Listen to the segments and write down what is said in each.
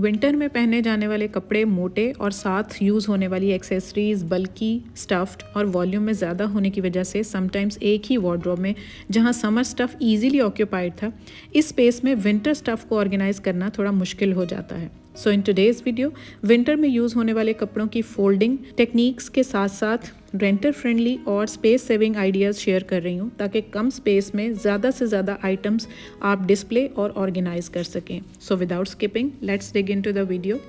Winter में पहने जाने वाले कपड़े मोटे और साथ यूज़ होने वाली एक्सेसरीज़ बल्कि स्टफ्ड और वॉल्यूम में ज़्यादा होने की वजह से समटाइम्स एक ही वार्डरोब में जहां समर स्टफ़ इजीली ऑक्यूपाइड था, इस स्पेस में विंटर स्टफ़ को ऑर्गेनाइज करना थोड़ा मुश्किल हो जाता है। सो इन टुडेज़ वीडियो विंटर में यूज़ होने वाले कपड़ों की फोल्डिंग टेक्निक्स के साथ साथ रेंटर फ्रेंडली और स्पेस सेविंग आइडियाज़ शेयर कर रही हूँ ताकि कम स्पेस में ज़्यादा से ज़्यादा आइटम्स आप डिस्प्ले और ऑर्गेनाइज कर सकें। So without skipping let's dig into the video.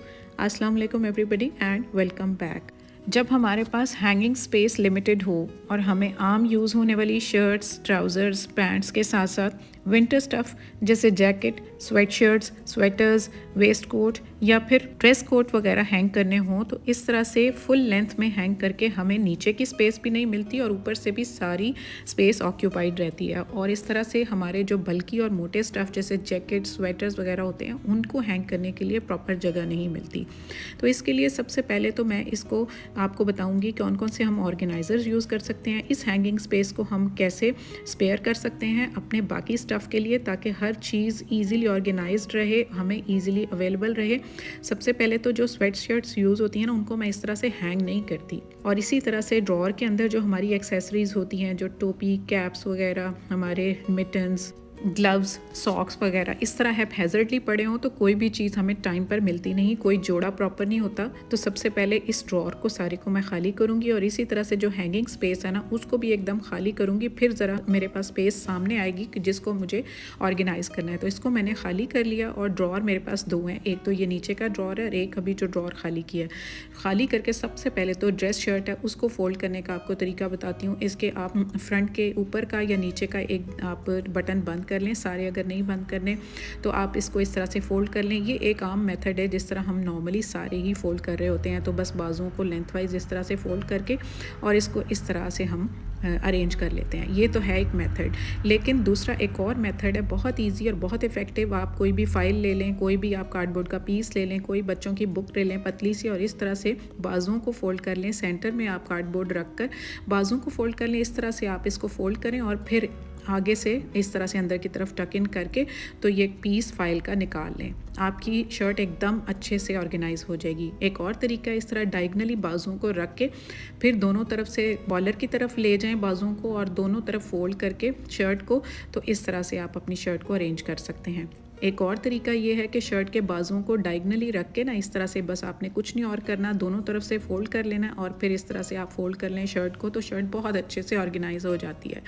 अस्सलाम वालेकुम एवरीबॉडी एंड वेलकम बैक। जब हमारे पास हैंगिंग स्पेस लिमिटेड हो और हमें आम यूज़ होने वाली शर्ट्स, ट्राउज़र्स, पैंट्स के साथ साथ विंटर स्टफ़ जैसे jacket, sweatshirts, sweaters, waistcoat या फिर ड्रेस कोट वगैरह हैंग करने हों तो इस तरह से फुल लेंथ में हैंग करके हमें नीचे की स्पेस भी नहीं मिलती और ऊपर से भी सारी स्पेस ऑक्यूपाइड रहती है। और इस तरह से हमारे जो बल्कि और मोटे स्टफ़ जैसे जैकेट, स्वेटर्स वगैरह होते हैं उनको हैंग करने के लिए प्रॉपर जगह नहीं मिलती। तो इसके लिए सबसे पहले तो मैं इसको आपको बताऊंगी कौन कौन से हम ऑर्गेनाइज़र्स यूज़ कर सकते हैं, इस हैंगिंग स्पेस को हम कैसे स्पेयर कर सकते हैं अपने बाकी स्टफ़ के लिए ताकि हर चीज़ ईज़िली ऑर्गेनाइज्ड रहे, हमें ईज़िली अवेलेबल रहे। सबसे पहले तो जो स्वेट शर्ट्स यूज़ होती हैं ना उनको मैं इस तरह से हैंग नहीं करती। और इसी तरह से ड्रॉअर के अंदर जो हमारी एक्सेसरीज़ होती हैं, जो टोपी, कैप्स वगैरह, हमारे मिटन्स, ग्लव्स, सॉक्स वगैरह इस तरह हैज़र्डली पड़े हों तो कोई भी चीज़ हमें टाइम पर मिलती नहीं, कोई जोड़ा प्रॉपर नहीं होता। तो सबसे पहले इस ड्रॉअर को सारे को मैं खाली करूँगी और इसी तरह से जो हैंगिंग स्पेस है ना उसको भी एकदम खाली करूँगी। फिर ज़रा मेरे पास स्पेस सामने आएगी कि जिसको मुझे ऑर्गेनाइज़ करना है। तो इसको मैंने खाली कर लिया और ड्रॉअर मेरे पास दो हैं, एक तो ये नीचे का ड्रॉअर है और एक अभी जो ड्रॉअर खाली किया है। खाली करके सबसे पहले तो ड्रेस शर्ट है उसको फोल्ड करने का आपको तरीका बताती हूँ। इसके आप फ्रंट के ऊपर का या नीचे का एक आप बटन बंद कर लें, सारे अगर नहीं बंद करने तो आप इसको इस तरह से फ़ोल्ड कर लें। ये एक आम मेथड है जिस तरह हम नॉर्मली सारे ही फ़ोल्ड कर रहे होते हैं। तो बस बाजुओं को लेंथ वाइज इस तरह से फ़ोल्ड करके और इसको इस तरह से हम अरेंज कर लेते हैं। ये तो है एक मेथड, लेकिन दूसरा एक और मेथड है बहुत इजी और बहुत इफ़ेक्टिव। आप कोई भी फ़ाइल ले लें, कोई भी आप कार्डबोर्ड का पीस ले लें, कोई बच्चों की बुक ले लें पतली सी और इस तरह से बाजुओं को फ़ोल्ड कर लें। सेंटर में आप कार्डबोर्ड रख कर बाजुओं को फ़ोल्ड कर लें। इस तरह से आप इसको फ़ोल्ड करें और फिर आगे से इस तरह से अंदर की तरफ टक इन करके तो ये पीस फाइल का निकाल लें। आपकी शर्ट एकदम अच्छे से ऑर्गेनाइज हो जाएगी। एक और तरीका इस तरह डायगनली बाजुओं को रख के फिर दोनों तरफ से कॉलर की तरफ ले जाएं बाजुओं को और दोनों तरफ फोल्ड करके शर्ट को, तो इस तरह से आप अपनी शर्ट को अरेंज कर सकते हैं। एक और तरीका ये है कि शर्ट के बाजुओं को डायगनली रख के ना इस तरह से बस आपने कुछ नहीं और करना, दोनों तरफ से फ़ोल्ड कर लेना और फिर इस तरह से आप फ़ोल्ड कर लें शर्ट को, तो शर्ट बहुत अच्छे से ऑर्गेनाइज हो जाती है।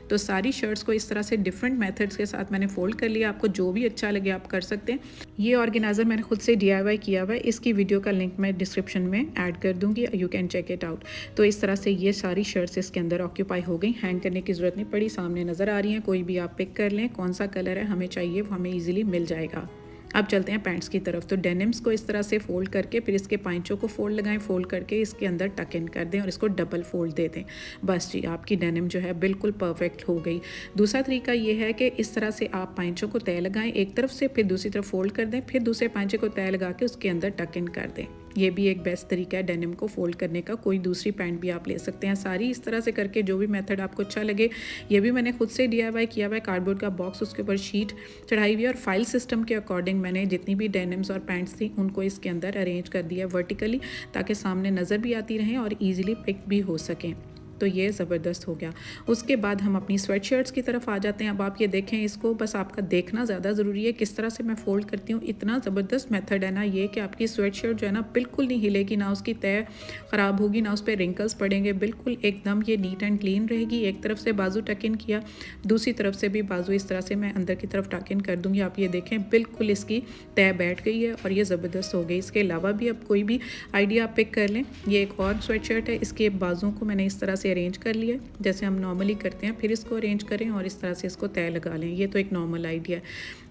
तो सारी शर्ट्स को इस तरह से डिफरेंट मेथड्स के साथ मैंने फ़ोल्ड कर लिया। आपको जो भी अच्छा लगे आप कर सकते हैं। ये ऑर्गेनाइज़र मैंने खुद से DIY किया हुआ है, इसकी वीडियो का लिंक मैं डिस्क्रिप्शन में ऐड कर दूँगी, you can check it out. तो इस तरह से ये सारी शर्ट्स इसके अंदर ऑक्यूपाई हो गई, हैंग करने की ज़रूरत नहीं पड़ी, सामने नज़र आ रही हैं। कोई भी आप पिक कर लें, कौन सा कलर है हमें चाहिए वो हमें ईजिली मिल जाएगा। अब चलते हैं पैंट्स की तरफ। तो डेनिम्स को इस तरह से फ़ोल्ड करके फिर इसके पांचों को फ़ोल्ड लगाएं, फ़ोल्ड करके इसके अंदर टक इन कर दें और इसको डबल फ़ोल्ड दे दें। बस जी, आपकी डेनिम जो है बिल्कुल परफेक्ट हो गई। दूसरा तरीका ये है कि इस तरह से आप पांचों को तय लगाएं एक तरफ से, फिर दूसरी तरफ फ़ोल्ड कर दें, फिर दूसरे पांचे को तय लगा के उसके अंदर टक इन कर दें। ये भी एक बेस्ट तरीका है डेनिम को फ़ोल्ड करने का। कोई दूसरी पैंट भी आप ले सकते हैं। सारी इस तरह से करके जो भी मेथड आपको अच्छा लगे। ये भी मैंने खुद से DIY किया हुआ है। कार्डबोर्ड का बॉक्स, उसके ऊपर शीट चढ़ाई हुई है और फाइल सिस्टम के अकॉर्डिंग मैंने जितनी भी डेनिम्स और पैंट्स थी उनको इसके अंदर अरेंज कर दिया वर्टिकली ताकि सामने नज़र भी आती रहें और ईजिली पिक भी हो सकें। तो ये ज़बरदस्त हो गया। उसके बाद हम अपनी स्वेट शर्ट्स की तरफ आ जाते हैं। अब आप ये देखें, इसको बस आपका देखना ज़्यादा ज़रूरी है किस तरह से मैं फ़ोल्ड करती हूँ। इतना ज़बरदस्त मेथड है ना ये कि आपकी स्वेट शर्ट जो है ना बिल्कुल नहीं हिलेगी, ना उसकी तय ख़राब होगी, ना उस पर रिंकल्स पड़ेंगे, बिल्कुल एकदम ये नीट एंड क्लीन रहेगी। एक तरफ से बाजू टक इन किया, दूसरी तरफ से भी बाजू इस तरह से मैं अंदर की तरफ टक इन कर दूँगी। आप ये देखें बिल्कुल इसकी तय बैठ गई है और ये ज़बरदस्त हो गई। इसके अलावा भी आप कोई भी आइडिया आप पिक कर लें। ये एक और स्वेट शर्ट है, इसके बाजुओं को मैंने इस तरह से अरेंज कर लिया जैसे हम नॉर्मली करते हैं, फिर इसको अरेंज करें और इस तरह से इसको तय लगा लें। ये तो एक नॉर्मल आइडिया है।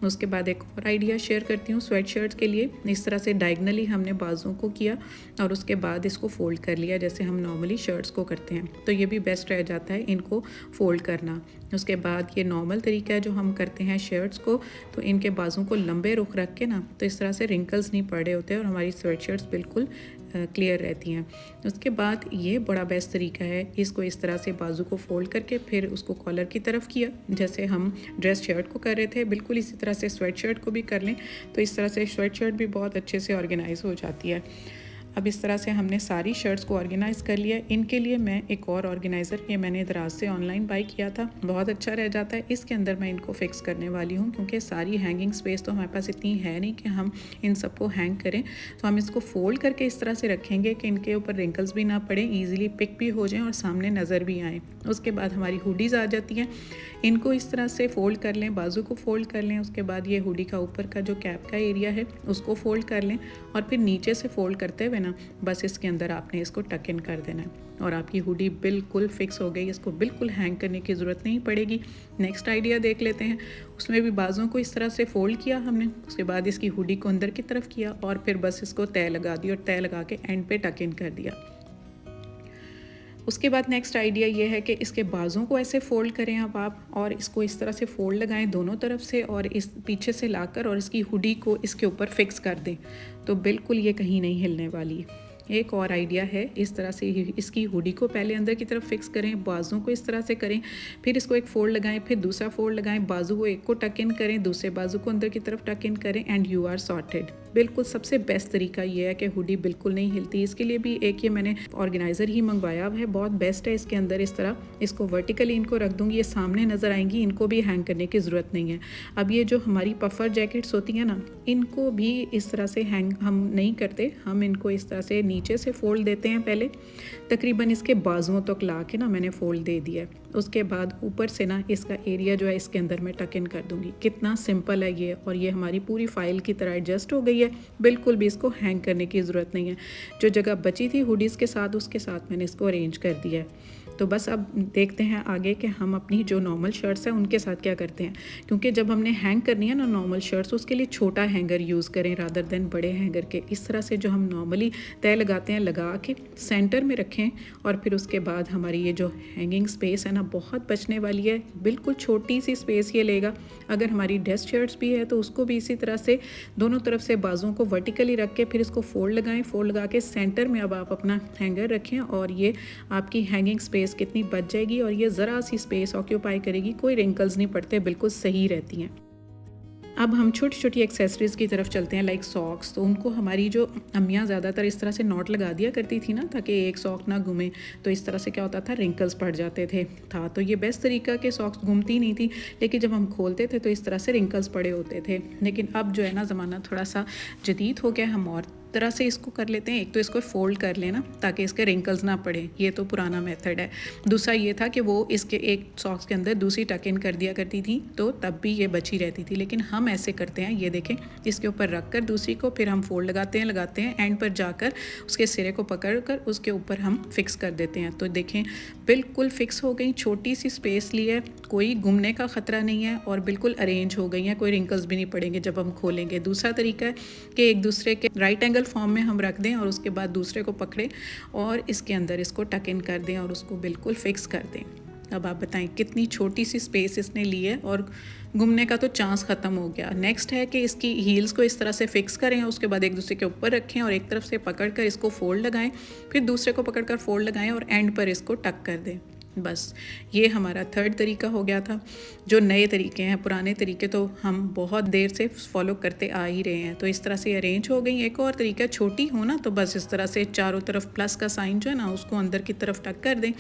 उसके बाद एक और आइडिया शेयर करती हूँ स्वेट शर्ट्स के लिए। इस तरह से डायगनली हमने बाजुओं को किया और उसके बाद इसको फोल्ड कर लिया जैसे हम नॉर्मली शर्ट्स को करते हैं। तो ये भी बेस्ट रह जाता है इनको फोल्ड करना। उसके बाद ये नॉर्मल तरीका है जो हम करते हैं शर्ट्स को, तो इनके बाजुओं को लंबे रुख रख के ना तो इस तरह से रिंकल्स नहीं पड़े होते और हमारी स्वेट शर्ट्स बिल्कुल क्लियर रहती हैं। उसके बाद ये बड़ा बेस्ट तरीका है, इसको इस तरह से बाजू को फोल्ड करके फिर उसको कॉलर की तरफ किया, जैसे हम ड्रेस शर्ट को कर रहे थे, बिल्कुल इसी तरह से स्वेट शर्ट को भी कर लें तो इस तरह से स्वेट शर्ट भी बहुत अच्छे से ऑर्गेनाइज हो जाती है। अब इस तरह से हमने सारी शर्ट्स को ऑर्गेनाइज़ कर लिया। इनके लिए मैं एक और ऑर्गेनाइज़र, ये मैंने दराज से ऑनलाइन बाई किया था, बहुत अच्छा रह जाता है। इसके अंदर मैं इनको फिक्स करने वाली हूँ क्योंकि सारी हैंगिंग स्पेस तो हमारे पास इतनी है नहीं कि हम इन सबको हैंग करें। तो हम इसको फोल्ड करके इस तरह से रखेंगे कि इनके ऊपर रिंकल्स भी ना पड़े, ईजिली पिक भी हो जाएँ और सामने नज़र भी आएँ। उसके बाद हमारी हुडीज़ आ जाती हैं, इनको इस तरह से फ़ोल्ड कर लें, बाजू को फ़ोल्ड कर लें। उसके बाद ये हुडी का ऊपर का जो कैप का एरिया है उसको फ़ोल्ड कर लें और फिर नीचे से फ़ोल्ड करते हुए ना बस इसके अंदर आपने इसको टक इन कर देना है और आपकी हुडी बिल्कुल फिक्स हो गई। इसको बिल्कुल हैंग करने की ज़रूरत नहीं पड़ेगी। नेक्स्ट आइडिया देख लेते हैं। उसमें भी बाजुओं को इस तरह से फ़ोल्ड किया हमने, उसके बाद इसकी हुडी को अंदर की तरफ किया और फिर बस इसको तय लगा दी और तय लगा के एंड पे टक इन कर दिया। उसके बाद नेक्स्ट आइडिया ये है कि इसके बाजुओं को ऐसे फ़ोल्ड करें अब आप और इसको इस तरह से फ़ोल्ड लगाएं दोनों तरफ से और इस पीछे से लाकर और इसकी हुडी को इसके ऊपर फिक्स कर दें तो बिल्कुल ये कहीं नहीं हिलने वाली। एक और आइडिया है, इस तरह से इसकी हुडी को पहले अंदर की तरफ फिक्स करें, बाजुओं को इस तरह से करें, फिर इसको एक फ़ोल्ड लगाएं, फिर दूसरा फ़ोल्ड लगाएं, बाजू को एक को टक इन करें, दूसरे बाजू को अंदर की तरफ टक इन करें एंड यू आर सॉर्टेड। बिल्कुल सबसे बेस्ट तरीका ये है कि हुडी बिल्कुल नहीं हिलती। इसके लिए भी एक ये मैंने ऑर्गेनाइज़र ही मंगवाया है, बहुत बेस्ट है। इसके अंदर इस तरह इसको वर्टिकली इनको रख दूँगी, ये सामने नज़र आएंगी, इनको भी हैंग करने की ज़रूरत नहीं है। अब ये जो हमारी पफ़र जैकेट्स होती हैं ना, इनको भी इस तरह से हैंग हम नहीं करते, हम इनको इस तरह से नीचे से फ़ोल्ड देते हैं पहले, तकरीबन इसके बाजुओं तक ला के ना मैंने फ़ोल्ड दे दिया है। उसके बाद ऊपर से ना इसका एरिया जो है इसके अंदर मैं टक इन कर दूँगी। कितना सिंपल है ये, और ये हमारी पूरी फाइल की तरह एडजस्ट हो गई है, बिल्कुल भी इसको हैंग करने की ज़रूरत नहीं है। जो जगह बची थी हुडीज़ के साथ, उसके साथ मैंने इसको अरेंज कर दिया है। तो बस अब देखते हैं आगे कि हम अपनी जो नॉर्मल शर्ट्स हैं उनके साथ क्या करते हैं, क्योंकि जब हमने हैंग करनी है ना नॉर्मल शर्ट्स, उसके लिए छोटा हैंगर यूज़ करें रादर देन बड़े हैंगर के। इस तरह से जो हम नॉर्मली तय लगाते हैं लगा के सेंटर में रखें और फिर उसके बाद हमारी ये जो हैंगिंग स्पेस है ना बहुत बचने वाली है। बिल्कुल छोटी सी स्पेस ये लेगा। अगर हमारी ड्रेस शर्ट्स भी है तो उसको भी इसी तरह से दोनों तरफ से बाजुओं को वर्टिकली रख के फिर इसको फ़ोल्ड लगाएं, फ़ोल्ड लगा के सेंटर में अब आप अपना हैंगर रखें और ये आपकी हैंगिंग स्पेस कितनी बच जाएगी और ये ज़रा सी स्पेस ऑक्यूपाई करेगी, कोई रिंकल्स नहीं पड़ते, बिल्कुल सही रहती हैं। अब हम छोटी छोटी एक्सेसरीज़ की तरफ चलते हैं, लाइक सॉक्स। तो उनको हमारी जो अम्मियाँ ज़्यादातर इस तरह से नॉट लगा दिया करती थी ना, ताकि एक सॉक ना घूमे, तो इस तरह से क्या होता था, रिंकल्स पड़ जाते थे था। तो ये बेस्ट तरीका के सॉक्स घूमती नहीं थी, लेकिन जब हम खोलते थे तो इस तरह से रिंकल्स पड़े होते थे। लेकिन अब जो है ना ज़माना थोड़ा सा जदीद हो गया, हम और तरह से इसको कर लेते हैं। एक तो इसको फोल्ड कर लेना ताकि इसके रिंकल्स ना पड़े, ये तो पुराना मेथड है। दूसरा ये था कि वो इसके एक सॉक्स के अंदर दूसरी टक इन कर दिया करती थी, तो तब भी ये बची रहती थी। लेकिन हम ऐसे करते हैं, ये देखें, इसके ऊपर रख कर दूसरी को फिर हम फोल्ड लगाते हैं, एंड पर जाकर उसके सिरे को पकड़ कर उसके ऊपर हम फिक्स कर देते हैं। तो देखें बिल्कुल फिक्स हो गई, छोटी सी स्पेस ली है, कोई गुमने का ख़तरा नहीं है और बिल्कुल अरेंज हो गई हैं, कोई रिंकल्स भी नहीं पड़ेंगे जब हम खोलेंगे। दूसरा तरीका है कि एक दूसरे के राइट एंगल फॉर्म में हम रख दें और उसके बाद दूसरे को पकड़ें और इसके अंदर इसको टक इन कर दें और उसको बिल्कुल फिक्स कर दें। अब आप बताएं कितनी छोटी सी स्पेस इसने ली है और घूमने का तो चांस ख़त्म हो गया। नेक्स्ट है कि इसकी हील्स को इस तरह से फिक्स करें, उसके बाद एक दूसरे के ऊपर रखें और एक तरफ से पकड़कर इसको फोल्ड लगाएं, फिर दूसरे को पकड़कर फोल्ड लगाएं और एंड पर इसको टक कर दें। बस ये हमारा थर्ड तरीका हो गया था। जो नए तरीके हैं, पुराने तरीके तो हम बहुत देर से फॉलो करते आ ही रहे हैं। तो इस तरह से अरेंज हो गई। एक और तरीका, छोटी हो ना तो बस इस तरह से चारों तरफ प्लस का साइन जो है ना उसको अंदर की तरफ टक कर दें।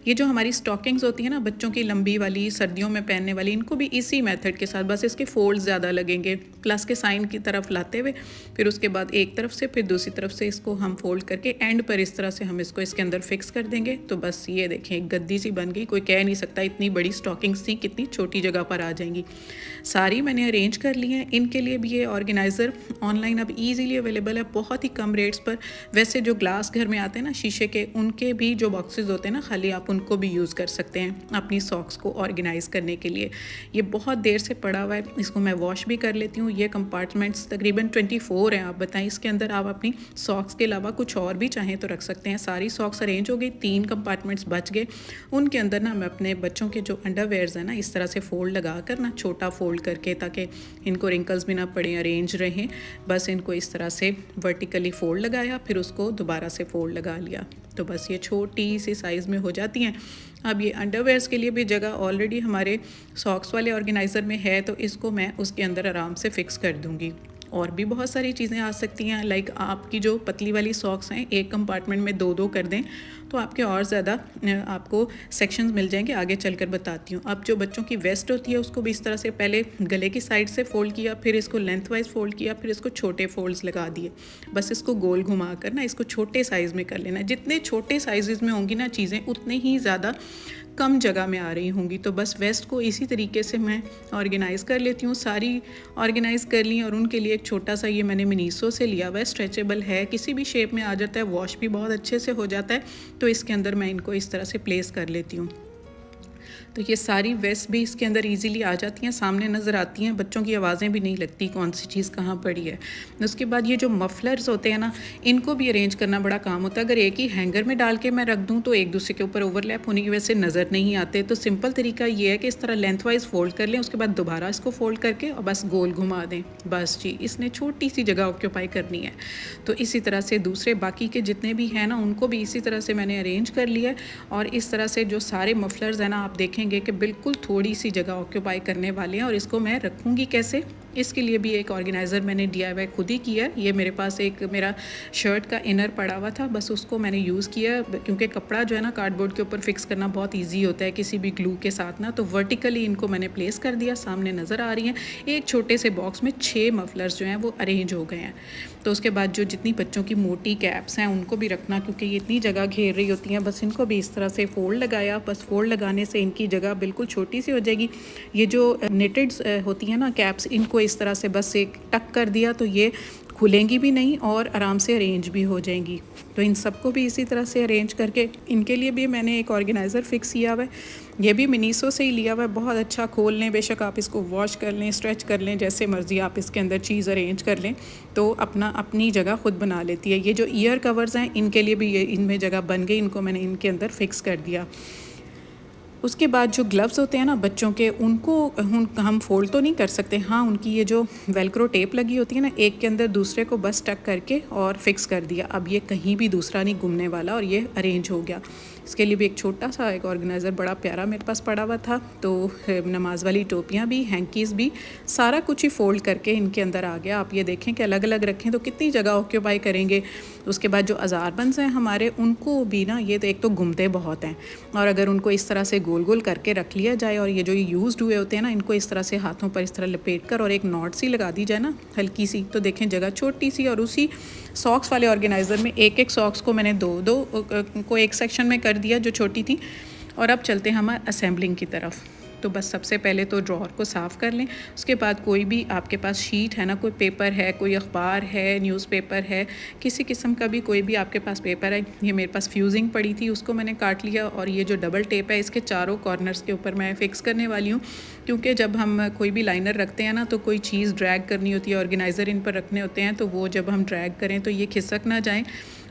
ये जो हमारी स्टॉकिंग्स होती है ना बच्चों की लंबी वाली, सर्दियों में पहनने वाली, इनको भी इसी मेथड के साथ, बस इसके फोल्ड ज़्यादा लगेंगे, प्लस के साइन की तरफ लाते हुए फिर उसके बाद एक तरफ से फिर दूसरी तरफ से इसको हम फोल्ड करके एंड पर इस तरह से हम इसको इसके अंदर फिक्स कर देंगे। तो बस ये देखें एक गद्दी सी बन गई। कोई कह नहीं सकता इतनी बड़ी स्टॉकिंग्स थी कितनी छोटी जगह पर आ जाएंगी। सारी मैंने अरेंज कर ली हैं। इनके लिए भी ये ऑर्गेनाइज़र ऑनलाइन अब ईजीली अवेलेबल है, बहुत ही कम रेट्स पर। वैसे जो ग्लास घर में आते हैं ना शीशे के, उनके भी जो बॉक्सेस होते हैं ना खाली, आप उनको भी यूज़ कर सकते हैं अपनी सॉक्स को ऑर्गेनाइज़ करने के लिए। ये बहुत देर से पड़ा हुआ है, इसको मैं वॉश भी कर लेती हूँ। ये कंपार्टमेंट्स तकरीबन 24 हैं। आप बताएं इसके अंदर आप अपनी सॉक्स के अलावा कुछ और भी चाहें तो रख सकते हैं। सारी सॉक्स अरेंज हो गई, 3 कंपार्टमेंट्स बच गए। उनके अंदर ना मैं अपने बच्चों के जो अंडरवेयर्स हैं ना इस तरह से फोल्ड लगा कर ना, छोटा फोल्ड करके, ताकि इनको रिंकल्स भी ना पड़े, अरेंज रहें। बस इनको इस तरह से वर्टिकली फोल्ड लगाया, फिर उसको दोबारा से फोल्ड लगा लिया। तो बस ये छोटी सी साइज़ में हो जाती हैं। अब ये अंडरवेयर्स के लिए भी जगह ऑलरेडी हमारे सॉक्स वाले ऑर्गेनाइज़र में है, तो इसको मैं उसके अंदर आराम से फ़िक्स कर दूँगी। और भी बहुत सारी चीज़ें आ सकती हैं, लाइक आपकी जो पतली वाली सॉक्स हैं एक कंपार्टमेंट में दो कर दें तो आपके और ज़्यादा आपको सेक्शंस मिल जाएंगे, आगे चलकर बताती हूँ। अब जो बच्चों की वेस्ट होती है उसको भी इस तरह से पहले गले की साइड से फ़ोल्ड किया, फिर इसको लेंथ वाइज फ़ोल्ड किया, फिर इसको छोटे फ़ोल्ड्स लगा दिए। बस इसको गोल घुमा कर ना इसको छोटे साइज़ में कर लेना। जितने छोटे साइज़ में होंगी ना चीज़ें उतने ही ज़्यादा कम जगह में आ रही होंगी। तो बस वेस्ट को इसी तरीके से मैं ऑर्गेनाइज़ कर लेती हूँ। सारी ऑर्गेनाइज़ कर ली और उनके लिए एक छोटा सा ये मैंने मिनीसो से लिया हुआ है, स्ट्रेचेबल है, किसी भी शेप में आ जाता है, वॉश भी बहुत अच्छे से हो जाता है। तो इसके अंदर मैं इनको इस तरह से प्लेस कर लेती हूँ। तो ये सारी वेस्ट भी इसके अंदर इजीली आ जाती हैं, सामने नज़र आती हैं, बच्चों की आवाज़ें भी नहीं लगती कौन सी चीज़ कहाँ पड़ी है। उसके बाद ये जो मफलर्स होते हैं ना, इनको भी अरेंज करना बड़ा काम होता है। अगर एक ही हैंगर में डाल के मैं रख दूँ तो एक दूसरे के ऊपर ओवरलैप होने की वजह से नज़र नहीं आते। तो सिंपल तरीका ये है कि इस तरह लेंथ वाइज फ़ोल्ड कर लें, उसके बाद दोबारा इसको फ़ोल्ड करके और बस गोल घुमा दें। बस जी, इसने छोटी सी जगह ऑक्यूपाई करनी है। तो इसी तरह से दूसरे बाकी के जितने भी हैं ना उनको भी इसी तरह से मैंने अरेंज कर लिया है। और इस तरह से जो सारे मफलर्स हैं ना, आप देखेंगे कि बिल्कुल थोड़ी सी जगह ऑक्यूपाई करने वाले हैं। और इसको मैं रखूँगी कैसे, इसके लिए भी एक ऑर्गेनाइज़र मैंने DIY खुद ही किया। ये मेरे पास एक मेरा शर्ट का इनर पड़ा हुआ था, बस उसको मैंने यूज़ किया क्योंकि कपड़ा जो है ना कार्डबोर्ड के ऊपर फिक्स करना बहुत इजी होता है किसी भी ग्लू के साथ ना। तो वर्टिकली इनको मैंने प्लेस कर दिया, सामने नज़र आ रही हैं। एक छोटे से बॉक्स में 6 मफलर्स जो हैं वो अरेंज हो गए हैं। तो उसके बाद जो जितनी बच्चों की मोटी कैप्स हैं उनको भी रखना, क्योंकि ये इतनी जगह घेर रही होती हैं। बस इनको भी इस तरह से फ़ोल्ड लगाया, बस फ़ोल्ड लगाने से इनकी जगह बिल्कुल छोटी सी हो जाएगी। ये जो निटेड्स होती हैं ना कैप्स, इनको इस तरह से बस एक टक कर दिया तो ये खुलेंगी भी नहीं और आराम से अरेंज भी हो जाएंगी। तो इन सबको भी इसी तरह से अरेंज करके इनके लिए भी मैंने एक ऑर्गेनाइज़र फ़िक्स किया हुआ है। ये भी मिनीसो से ही लिया हुआ है, बहुत अच्छा। खोल लें, बेशक आप इसको वॉश कर लें, स्ट्रेच कर लें, जैसे मर्ज़ी आप इसके अंदर चीज़ अरेंज कर लें तो अपनी जगह खुद बना लेती है। ये जो ईयर कवर्स हैं इनके लिए भी ये इनमें जगह बन गई, इनको मैंने इनके अंदर फ़िक्स कर दिया। उसके बाद जो ग्लव्स होते हैं ना बच्चों के, उनको हम फ़ोल्ड तो नहीं कर सकते। हाँ, उनकी ये जो वेलक्रो टेप लगी होती है ना, एक के अंदर दूसरे को बस टक करके और फिक्स कर दिया। अब ये कहीं भी दूसरा नहीं घूमने वाला और ये अरेंज हो गया। इसके लिए भी एक छोटा सा एक ऑर्गेनाइज़र बड़ा प्यारा मेरे पास पड़ा हुआ था। तो नमाज वाली टोपियाँ भी, हैंकीज़ भी, सारा कुछ ही फ़ोल्ड करके इनके अंदर आ गया। आप ये देखें कि अलग अलग रखें तो कितनी जगह ऑक्यूपाई करेंगे। उसके बाद जो अज़ारबंस हैं हमारे, उनको भी ना ये तो एक तो घूमते बहुत हैं, और अगर उनको इस तरह से गोल गोल करके रख लिया जाए और ये जो यूज़्ड हुए होते हैं ना, इनको इस तरह से हाथों पर इस तरह लपेट कर और एक नॉट सी लगा दी जाए ना हल्की सी, तो देखें जगह छोटी सी। और उसी सॉक्स वाले ऑर्गेनाइज़र में एक एक सॉक्स को मैंने दो को एक सेक्शन में कर दिया जो छोटी थी। और अब चलते हैं हम असेंबलिंग की तरफ। तो बस सबसे पहले तो ड्रॉअर को साफ़ कर लें। उसके बाद कोई भी आपके पास शीट है ना, कोई पेपर है, कोई अखबार है, न्यूज़पेपर है, किसी किस्म का भी कोई भी आपके पास पेपर है। ये मेरे पास फ्यूजिंग पड़ी थी, उसको मैंने काट लिया। और ये जो डबल टेप है इसके चारों कॉर्नर्स के ऊपर मैं फ़िक्स करने वाली हूँ, क्योंकि जब हम कोई भी लाइनर रखते हैं ना तो कोई चीज़ ड्रैग करनी होती है, ऑर्गेनाइज़र इन पर रखने होते हैं, तो वो जब हम ड्रैग करें तो ये खिसक ना जाएँ,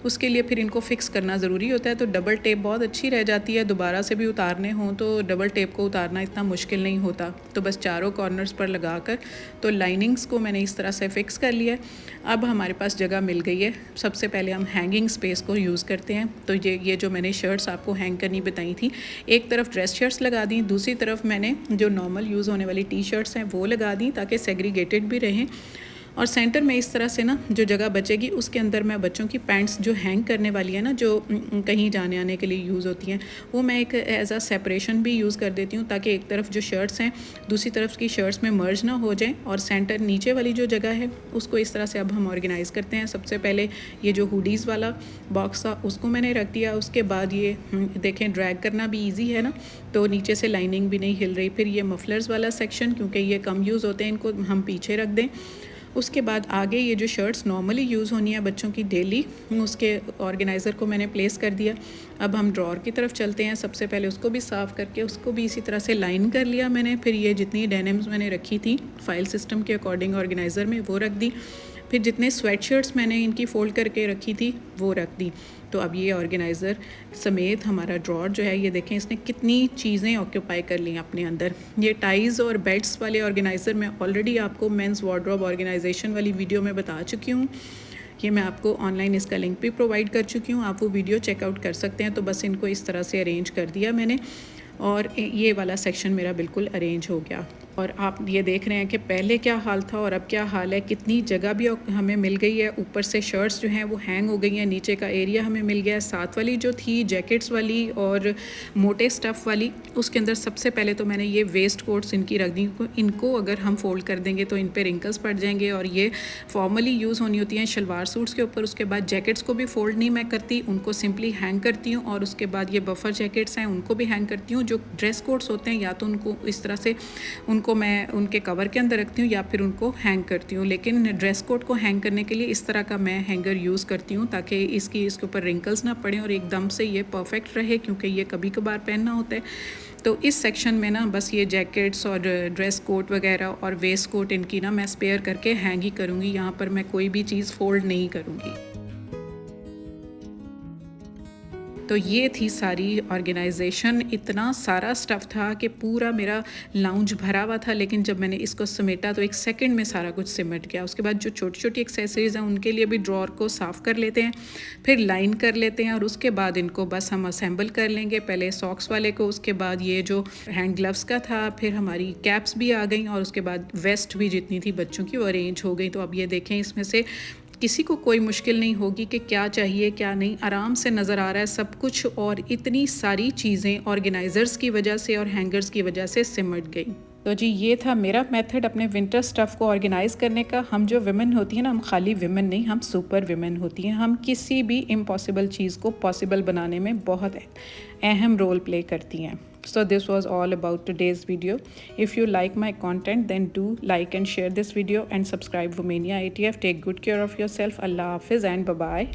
उसके लिए फिर इनको फ़िक्स करना ज़रूरी होता है। तो डबल टेप बहुत अच्छी रह जाती है, दोबारा से भी उतारने हों तो डबल टेप को उतारना इतना मुश्किल नहीं होता। तो बस चारों कॉर्नर्स पर लगाकर तो लाइनिंग्स को मैंने इस तरह से फ़िक्स कर लिया है। अब हमारे पास जगह मिल गई है। सबसे पहले हम हैंगिंग स्पेस को यूज़ करते हैं। तो ये जो मैंने शर्ट्स आपको हैंग करनी बताई थी, एक तरफ ड्रेस शर्ट्स लगा दी, दूसरी तरफ मैंने जो नॉर्मल यूज़ होने वाली टी-शर्ट्स हैं वो लगा दी, ताकि सेग्रीगेटेड भी रहें। और सेंटर में इस तरह से ना जो जगह बचेगी उसके अंदर मैं बच्चों की पैंट्स जो हैंग करने वाली है ना, जो कहीं जाने आने के लिए यूज़ होती हैं, वो मैं एक एज अ सेपरेशन भी यूज़ कर देती हूँ, ताकि एक तरफ जो शर्ट्स हैं दूसरी तरफ की शर्ट्स में मर्ज ना हो जाएं। और सेंटर नीचे वाली जो जगह है उसको इस तरह से अब हम ऑर्गेनाइज़ करते हैं। सबसे पहले ये जो हुडीज़ वाला बॉक्स था उसको मैंने रख दिया। उसके बाद ये देखें ड्रैग करना भी ईजी है ना, तो नीचे से लाइनिंग भी नहीं हिल रही। फिर ये मफलर्स वाला सेक्शन, क्योंकि ये कम यूज़ होते हैं, इनको हम पीछे रख दें। उसके बाद आगे ये जो शर्ट्स नॉर्मली यूज़ होनी है बच्चों की डेली, उसके ऑर्गेनाइज़र को मैंने प्लेस कर दिया। अब हम ड्रॉअर की तरफ चलते हैं। सबसे पहले उसको भी साफ़ करके उसको भी इसी तरह से लाइन कर लिया मैंने। फिर ये जितनी डेनिम्स मैंने रखी थी फाइल सिस्टम के अकॉर्डिंग ऑर्गेनाइज़र में वो रख दी। फिर जितने स्वेट शर्ट्स मैंने इनकी फ़ोल्ड करके रखी थी वो रख दी। तो अब ये ऑर्गेनाइज़र समेत हमारा ड्रॉअर जो है, ये देखें इसने कितनी चीज़ें ऑक्यूपाई कर ली अपने अंदर। ये टाइज़ और बेल्ट्स वाले ऑर्गेनाइज़र मैं ऑलरेडी आपको मेंस वार्डरोब ऑर्गेनाइजेशन वाली वीडियो में बता चुकी हूँ। ये मैं आपको ऑनलाइन इसका लिंक भी प्रोवाइड कर चुकी हूँ, आप वो वीडियो चेकआउट कर सकते हैं। तो बस इनको इस तरह से अरेंज कर दिया मैंने और ये वाला सेक्शन मेरा बिल्कुल अरेंज हो गया। और आप ये देख रहे हैं कि पहले क्या हाल था और अब क्या हाल है, कितनी जगह भी हमें मिल गई है। ऊपर से शर्ट्स जो हैं वो हैंग हो गई हैं, नीचे का एरिया हमें मिल गया है। साथ वाली जो थी जैकेट्स वाली और मोटे स्टफ़ वाली, उसके अंदर सबसे पहले तो मैंने ये वेस्ट कोट्स इनकी रख दी। इनको अगर हम फोल्ड कर देंगे तो इन पर रिंकल्स पड़ जाएंगे और ये फॉर्मली यूज़ होनी होती हैं शलवार सूट्स के ऊपर। उसके बाद जैकेट्स को भी फ़ोल्ड नहीं मैं करती, उनको सिंपली हैंग करती हूँ। और उसके बाद ये बफर जैकेट्स हैं उनको भी हैंग करती हूँ। जो ड्रेस कोट्स होते हैं या तो उनको इस तरह से उनको मैं उनके कवर के अंदर रखती हूँ या फिर उनको हैंग करती हूँ। लेकिन ड्रेस कोट को हैंग करने के लिए इस तरह का मैं हैंगर यूज़ करती हूँ ताकि इसके ऊपर रिंकल्स ना पड़े और एकदम से ये परफेक्ट रहे, क्योंकि ये कभी कभार पहनना होता है। तो इस सेक्शन में ना बस ये जैकेट्स और ड्रेस कोट वगैरह और वेस्ट कोट इनकी ना मैं स्पेयर करके हैंग ही करूँगी। यहाँ पर मैं कोई भी चीज़ फोल्ड नहीं करूँगी। तो ये थी सारी ऑर्गेनाइजेशन। इतना सारा स्टफ़ था कि पूरा मेरा लाउंज भरा हुआ था, लेकिन जब मैंने इसको समेटा तो एक सेकंड में सारा कुछ सिमट गया। उसके बाद जो छोटी छोटी एक्सेसरीज़ हैं उनके लिए भी ड्रॉर को साफ़ कर लेते हैं, फिर लाइन कर लेते हैं और उसके बाद इनको बस हम असेंबल कर लेंगे। पहले सॉक्स वाले को, उसके बाद ये जो हैंड ग्लव्स का था, फिर हमारी कैप्स भी आ गई और उसके बाद वेस्ट भी जितनी थी बच्चों की वो अरेंज हो गई। तो अब ये देखें, इसमें से किसी को कोई मुश्किल नहीं होगी कि क्या चाहिए क्या नहीं, आराम से नज़र आ रहा है सब कुछ। और इतनी सारी चीज़ें ऑर्गेनाइज़र्स की वजह से और हैंगर्स की वजह से सिमट गई। तो जी ये था मेरा मेथड अपने विंटर स्टफ़ को ऑर्गेनाइज़ करने का। हम जो विमेन होती हैं ना, हम खाली विमेन नहीं, हम सुपर विमेन होती हैं। हम किसी भी इम्पॉसिबल चीज़ को पॉसिबल बनाने में बहुत अहम रोल प्ले करती हैं। So this was all about today's video. If you like my content, then do like and share this video and subscribe Romania ATF. Take good care of yourself. Allah Hafiz and bye bye.